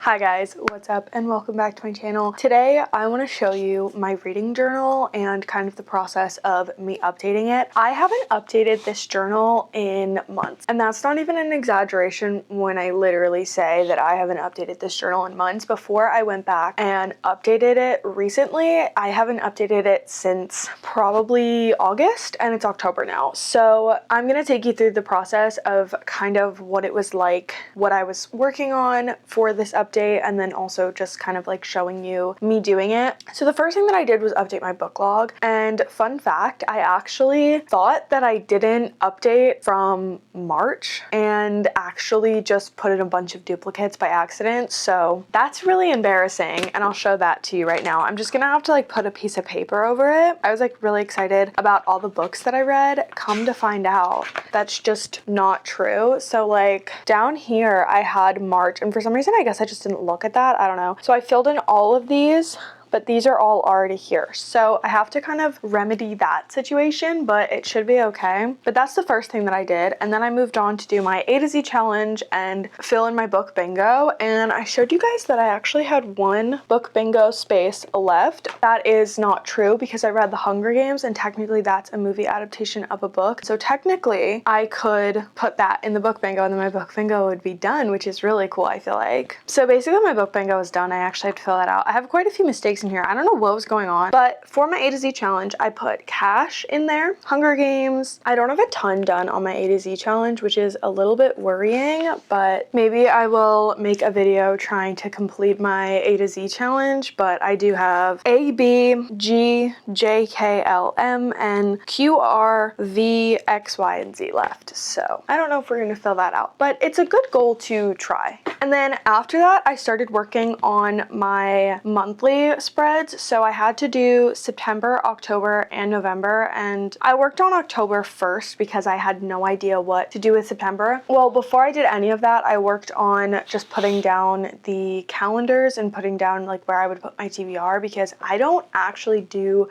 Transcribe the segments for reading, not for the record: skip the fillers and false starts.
Hi guys, what's up and welcome back to my channel. Today I want to show you my reading journal and kind of the process of me updating it. I haven't updated this journal in months, and that's not even an exaggeration when I literally say that I haven't updated this journal in months. Before I went back and updated it recently, I haven't updated it since probably August, and it's October now. So I'm going to take you through the process of kind of what it was like, what I was working on for this update, and then also just kind of like showing you me doing it. So the first thing that I did was update my book log, and fun fact, I actually thought that I didn't update from March and actually just put in a bunch of duplicates by accident. So that's really embarrassing, and I'll show that to you right now. I'm just gonna have to like put a piece of paper over it. I was like really excited about all the books that I read. Come to find out, that's just not true. So like down here I had March, and for some reason I guess I just didn't look at that. I don't know. So I filled in all of these, but these are all already here. So I have to kind of remedy that situation, but it should be okay. But that's the first thing that I did. And then I moved on to do my A to Z challenge and fill in my book bingo. And I showed you guys that I actually had one book bingo space left. That is not true because I read The Hunger Games, and technically that's a movie adaptation of a book. So technically I could put that in the book bingo and then my book bingo would be done, which is really cool, I feel like. So basically my book bingo is done. I actually have to fill that out. I have quite a few mistakes in here. I don't know what was going on, but for my A to Z challenge, I put cash in there, Hunger Games. I don't have a ton done on my A to Z challenge, which is a little bit worrying, but maybe I will make a video trying to complete my A to Z challenge. But I do have A, B, G, J, K, L, M, and Q, R, V, X, Y, and Z left. So I don't know if we're gonna fill that out, but it's a good goal to try. And then after that, I started working on my monthly spreads. So I had to do September, October, and November, and I worked on October first because I had no idea what to do with September. Well, before I did any of that, I worked on just putting down the calendars and putting down like where I would put my TBR, because I don't actually do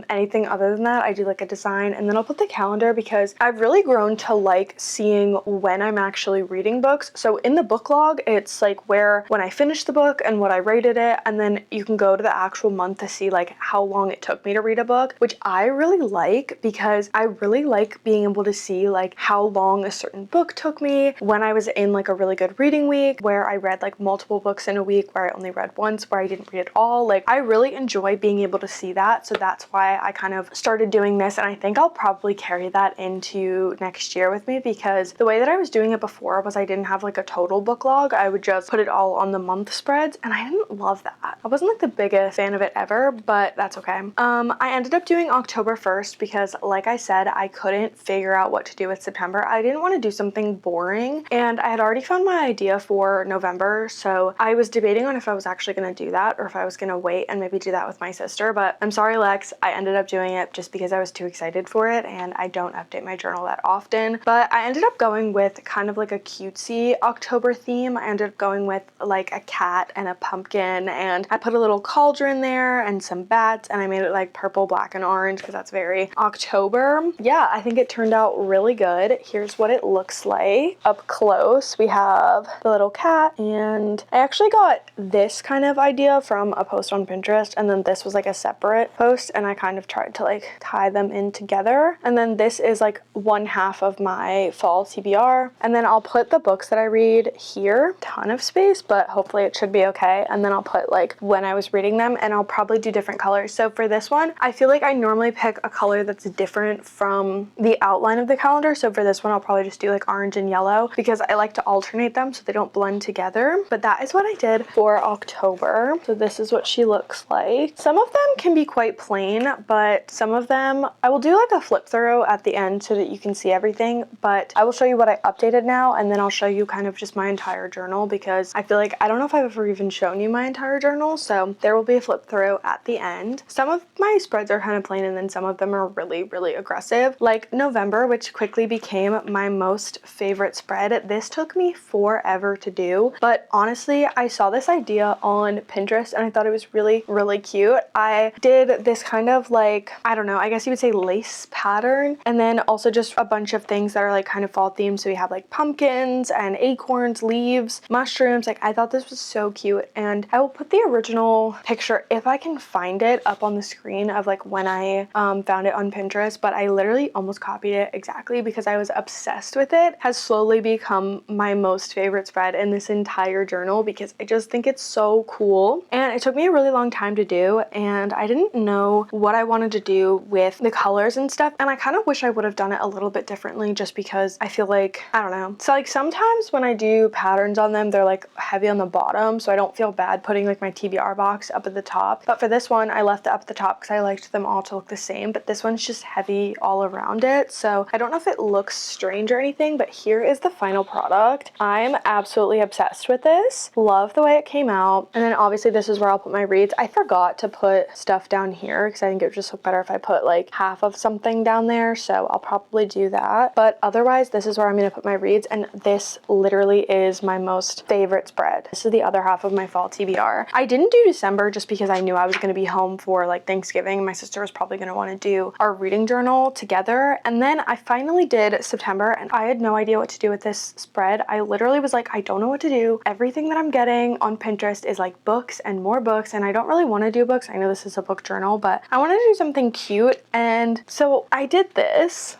anything other than that. I do like a design, and then I'll put the calendar because I've really grown to like seeing when I'm actually reading books. So in the book log, it's like when I finished the book and what I rated it, and then you can go to the actual month to see like how long it took me to read a book, which I really like because I really like being able to see like how long a certain book took me when I was in like a really good reading week where I read like multiple books in a week, where I only read once, where I didn't read it all. Like I really enjoy being able to see that. So that's why I kind of started doing this, and I think I'll probably carry that into next year with me, because the way that I was doing it before was I didn't have like a total book log. I would just put it all on the month spreads, and I didn't love that. I wasn't like the biggest fan of it ever, but that's okay. I ended up doing October 1st because like I said, I couldn't figure out what to do with September. I didn't want to do something boring, and I had already found my idea for November, so I was debating on if I was actually going to do that or if I was going to wait and maybe do that with my sister. But I'm sorry, Lex, I ended up doing it just because I was too excited for it, and I don't update my journal that often. But I ended up going with kind of like a cutesy October theme. I ended up going with like a cat and a pumpkin, and I put a little cauldron there and some bats, and I made it like purple, black, and orange because that's very October. Yeah, I think it turned out really good. Here's what it looks like up close. We have the little cat, and I actually got this kind of idea from a post on Pinterest, and then this was like a separate post, and I kind of tried to like tie them in together. And then this is like one half of my fall TBR, and then I'll put the books that I read here. Ton of space, but hopefully it should be okay. And then I'll put like when I was reading them, and I'll probably do different colors. So for this one, I feel like I normally pick a color that's different from the outline of the calendar. So for this one, I'll probably just do like orange and yellow because I like to alternate them so they don't blend together. But that is what I did for October. So this is what she looks like. Some of them can be quite plain, but some of them I will do like a flip through at the end so that you can see everything. But I will show you what I updated now, and then I'll show you kind of just my entire journal, because I feel like I don't know if I've ever even shown you my entire journal. So there will be a flip through at the end. Some of my spreads are kind of plain and then some of them are really, really aggressive. Like November, which quickly became my most favorite spread. This took me forever to do, but honestly, I saw this idea on Pinterest and I thought it was really, really cute. I did this kind of like, I don't know, I guess you would say lace pattern, and then also just a bunch of things that are like kind of fall themed. So we have like pumpkins and acorns, leaves, mushrooms. Like I thought this was so cute, and I will put the original picture if I can find it up on the screen of like when I found it on Pinterest, but I literally almost copied it exactly because I was obsessed with it. Has slowly become my most favorite spread in this entire journal because I just think it's so cool, and it took me a really long time to do, and I didn't know what I wanted to do with the colors and stuff, and I kind of wish I would have done it a little bit differently just because I feel like, I don't know. So like sometimes when I do patterns on them, they're like heavy on the bottom, so I don't feel bad putting like my TBR box up at the top. But for this one, I left it up at the top because I liked them all to look the same, but this one's just heavy all around it. So I don't know if it looks strange or anything, but here is the final product. I'm absolutely obsessed with this. Love the way it came out. And then obviously this is where I'll put my reads. I forgot to put stuff down here because I think it would just look better if I put like half of something down there. So I'll probably do that. But otherwise, this is where I'm going to put my reads. And this literally is my most favorite spread. This is the other half of my fall TBR. I didn't do December just because I knew I was going to be home for like Thanksgiving. My sister was probably going to want to do our reading journal together. And then I finally did September and I had no idea what to do with this spread. I literally was like, I don't know what to do. Everything that I'm getting on Pinterest is like books and more books, and I don't really want to do books. I know this is a book journal, but I wanted to do something cute, and so I did this,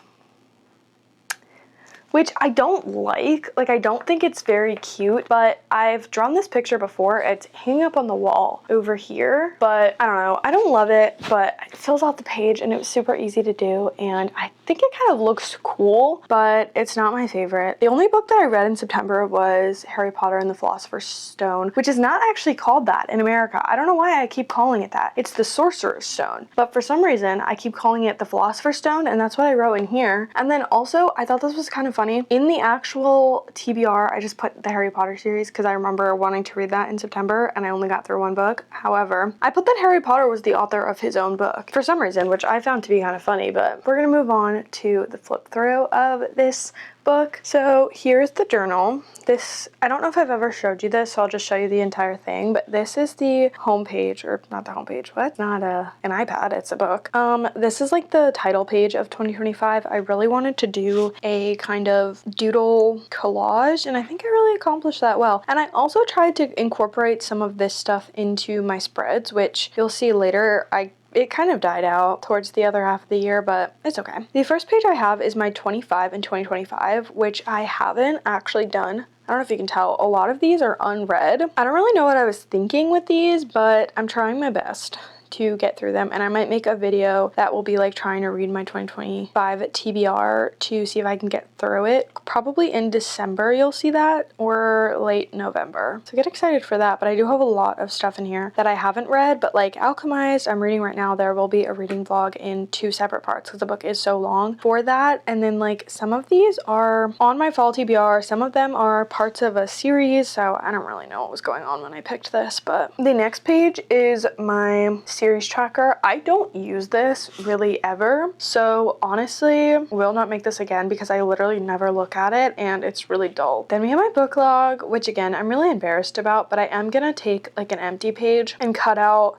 which I don't like. Like, I don't think it's very cute, but I've drawn this picture before. It's hanging up on the wall over here, but I don't know. I don't love it, but it fills out the page and it was super easy to do, and I think it kind of looks cool, but it's not my favorite. The only book that I read in September was Harry Potter and the Philosopher's Stone, which is not actually called that in America. I don't know why I keep calling it that. It's the Sorcerer's Stone, but for some reason I keep calling it the Philosopher's Stone, and that's what I wrote in here. And then also, I thought this was kind of funny. In the actual TBR, I just put the Harry Potter series because I remember wanting to read that in September and I only got through one book. However, I put that Harry Potter was the author of his own book for some reason, which I found to be kind of funny, but we're gonna move on to the flip through of this book. So here's the journal. This, I don't know if I've ever showed you this, so I'll just show you the entire thing, but this is the homepage, or not the homepage, what? Not an iPad, it's a book. This is like the title page of 2025. I really wanted to do a kind of doodle collage, and I think I really accomplished that well. And I also tried to incorporate some of this stuff into my spreads, which you'll see later. It kind of died out towards the other half of the year, but it's okay. The first page I have is my 25 and 2025, which I haven't actually done. I don't know if you can tell, a lot of these are unread. I don't really know what I was thinking with these, but I'm trying my best to get through them, and I might make a video that will be like trying to read my 2025 TBR to see if I can get through it. Probably in December you'll see that, or late November. So get excited for that, but I do have a lot of stuff in here that I haven't read, but like Alchemized, I'm reading right now. There will be a reading vlog in 2 separate parts because the book is so long for that. And then like some of these are on my fall TBR, some of them are parts of a series, so I don't really know what was going on when I picked this. But the next page is my series tracker. I don't use this really ever, so honestly will not make this again because I literally never look at it and it's really dull. Then we have my book log, which again I'm really embarrassed about, but I am gonna take like an empty page and cut out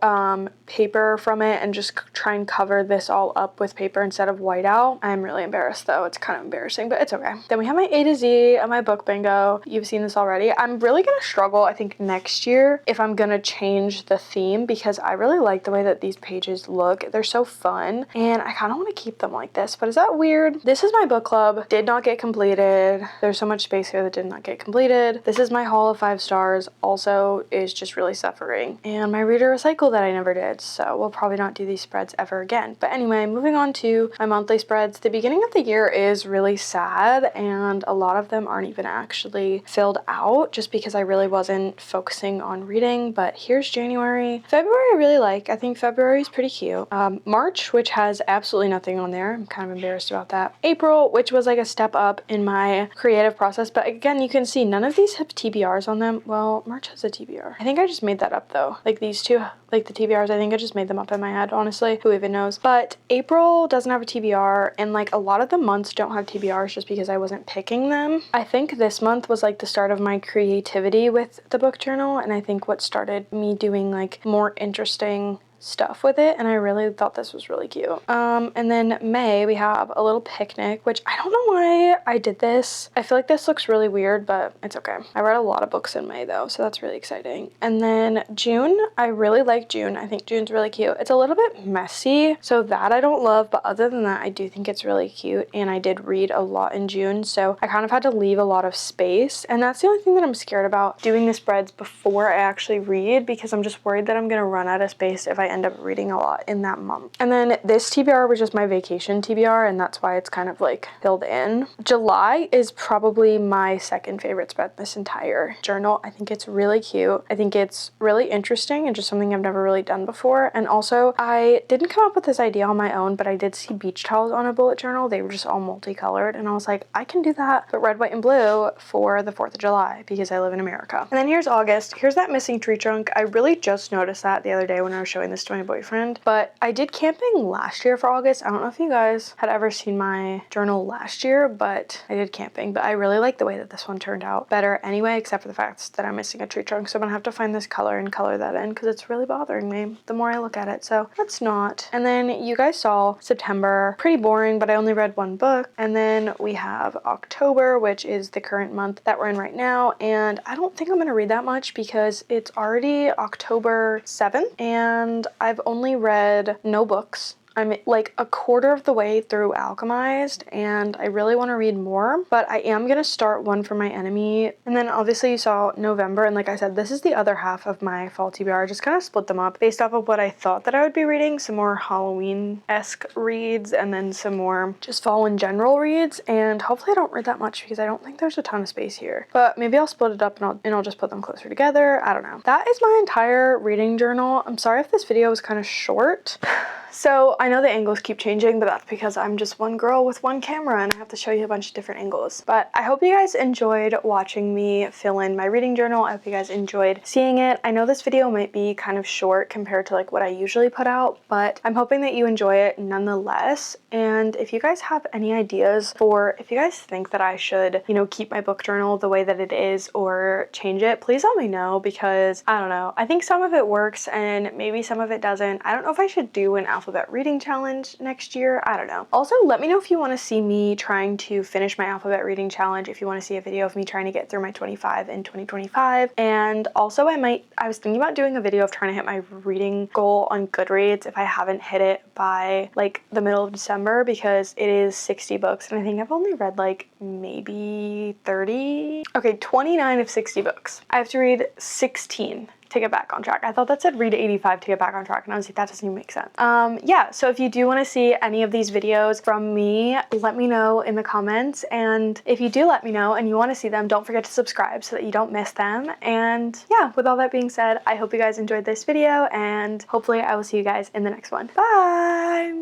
paper from it and just try and cover this all up with paper instead of whiteout. I'm really embarrassed though. It's kind of embarrassing, but it's okay. Then we have my A to Z and my book bingo. You've seen this already. I'm really gonna struggle, I think, next year if I'm gonna change the theme because I really like the way that these pages look. They're so fun and I kind of want to keep them like this, but is that weird? This is my book club. Did not get completed. There's so much space here that did not get completed. This is my haul of 5 stars, also is just really suffering. And my reader recycle that I never did, so we'll probably not do these spreads ever again. But anyway, moving on to my monthly spreads. The beginning of the year is really sad and a lot of them aren't even actually filled out just because I really wasn't focusing on reading. But here's January. February I really like. I think February is pretty cute. March, which has absolutely nothing on there. I'm kind of embarrassed about that. April, which was like a step up in my creative process. But again, you can see none of these have TBRs on them. Well, March has a TBR. I think I just made that up though. Like these two, like the TBRs, I think I just made them up in my head, honestly. Who even knows? But April doesn't have a TBR, and like a lot of the months don't have TBRs just because I wasn't picking them. I think this month was like the start of my creativity with the book journal, and I think what started me doing like more interesting stuff with it, and I really thought this was really cute. And then May, we have a little picnic, which I don't know why I did this. I feel like this looks really weird, but it's okay. I read a lot of books in May though, so that's really exciting. And then June, I really like June. I think June's really cute. It's a little bit messy, so that I don't love, but other than that, I do think it's really cute, and I did read a lot in June, so I kind of had to leave a lot of space, and that's the only thing that I'm scared about doing the spreads before I actually read, because I'm just worried that I'm gonna run out of space if I end up reading a lot in that month. And then this TBR was just my vacation TBR, and that's why it's kind of like filled in. July is probably my second favorite spread in this entire journal. I think it's really cute. I think it's really interesting and just something I've never really done before. And also, I didn't come up with this idea on my own, but I did see beach towels on a bullet journal. They were just all multicolored, and I was like, I can do that, but red, white, and blue for the 4th of July because I live in America. And then here's August. Here's that missing tree trunk. I really just noticed that the other day when I was showing this to my boyfriend, but I did camping last year for August. I don't know if you guys had ever seen my journal last year, but I did camping, but I really like the way that this one turned out better anyway, except for the fact that I'm missing a tree trunk, so I'm gonna have to find this color and color that in because it's really bothering me the more I look at it, so let's not. And then you guys saw September, pretty boring, but I only read one book. And then we have October, which is the current month that we're in right now, and I don't think I'm gonna read that much because it's already October 7th, and I've only read no books. I'm like a quarter of the way through Alchemized, and I really want to read more, but I am going to start One for My Enemy. And then obviously you saw November, and like I said, this is the other half of my fall TBR. I just kind of split them up based off of what I thought that I would be reading, some more Halloween-esque reads, and then some more just fall in general reads, and hopefully I don't read that much because I don't think there's a ton of space here. But maybe I'll split it up and I'll just put them closer together. I don't know. That is my entire reading journal. I'm sorry if this video was kind of short. So I know the angles keep changing, but that's because I'm just one girl with one camera and I have to show you a bunch of different angles. But I hope you guys enjoyed watching me fill in my reading journal. I hope you guys enjoyed seeing it. I know this video might be kind of short compared to like what I usually put out, but I'm hoping that you enjoy it nonetheless. And if you guys have any ideas for if you guys think that I should, you know, keep my book journal the way that it is or change it, please let me know, because I don't know. I think some of it works and maybe some of it doesn't. I don't know if I should do an alphabet reading challenge next year. I don't know. Also, let me know if you want to see me trying to finish my alphabet reading challenge, if you want to see a video of me trying to get through my 25 in 2025. And also I was thinking about doing a video of trying to hit my reading goal on Goodreads if I haven't hit it by like the middle of December, because it is 60 books and I think I've only read like maybe 30. Okay, 29 of 60 books. I have to read 16 to get back on track. I thought that said read 85 to get back on track, and I was like, that doesn't even make sense. Yeah, so if you do want to see any of these videos from me, let me know in the comments, and if you do let me know and you want to see them, don't forget to subscribe so that you don't miss them. And yeah, with all that being said, I hope you guys enjoyed this video, and hopefully I will see you guys in the next one. Bye!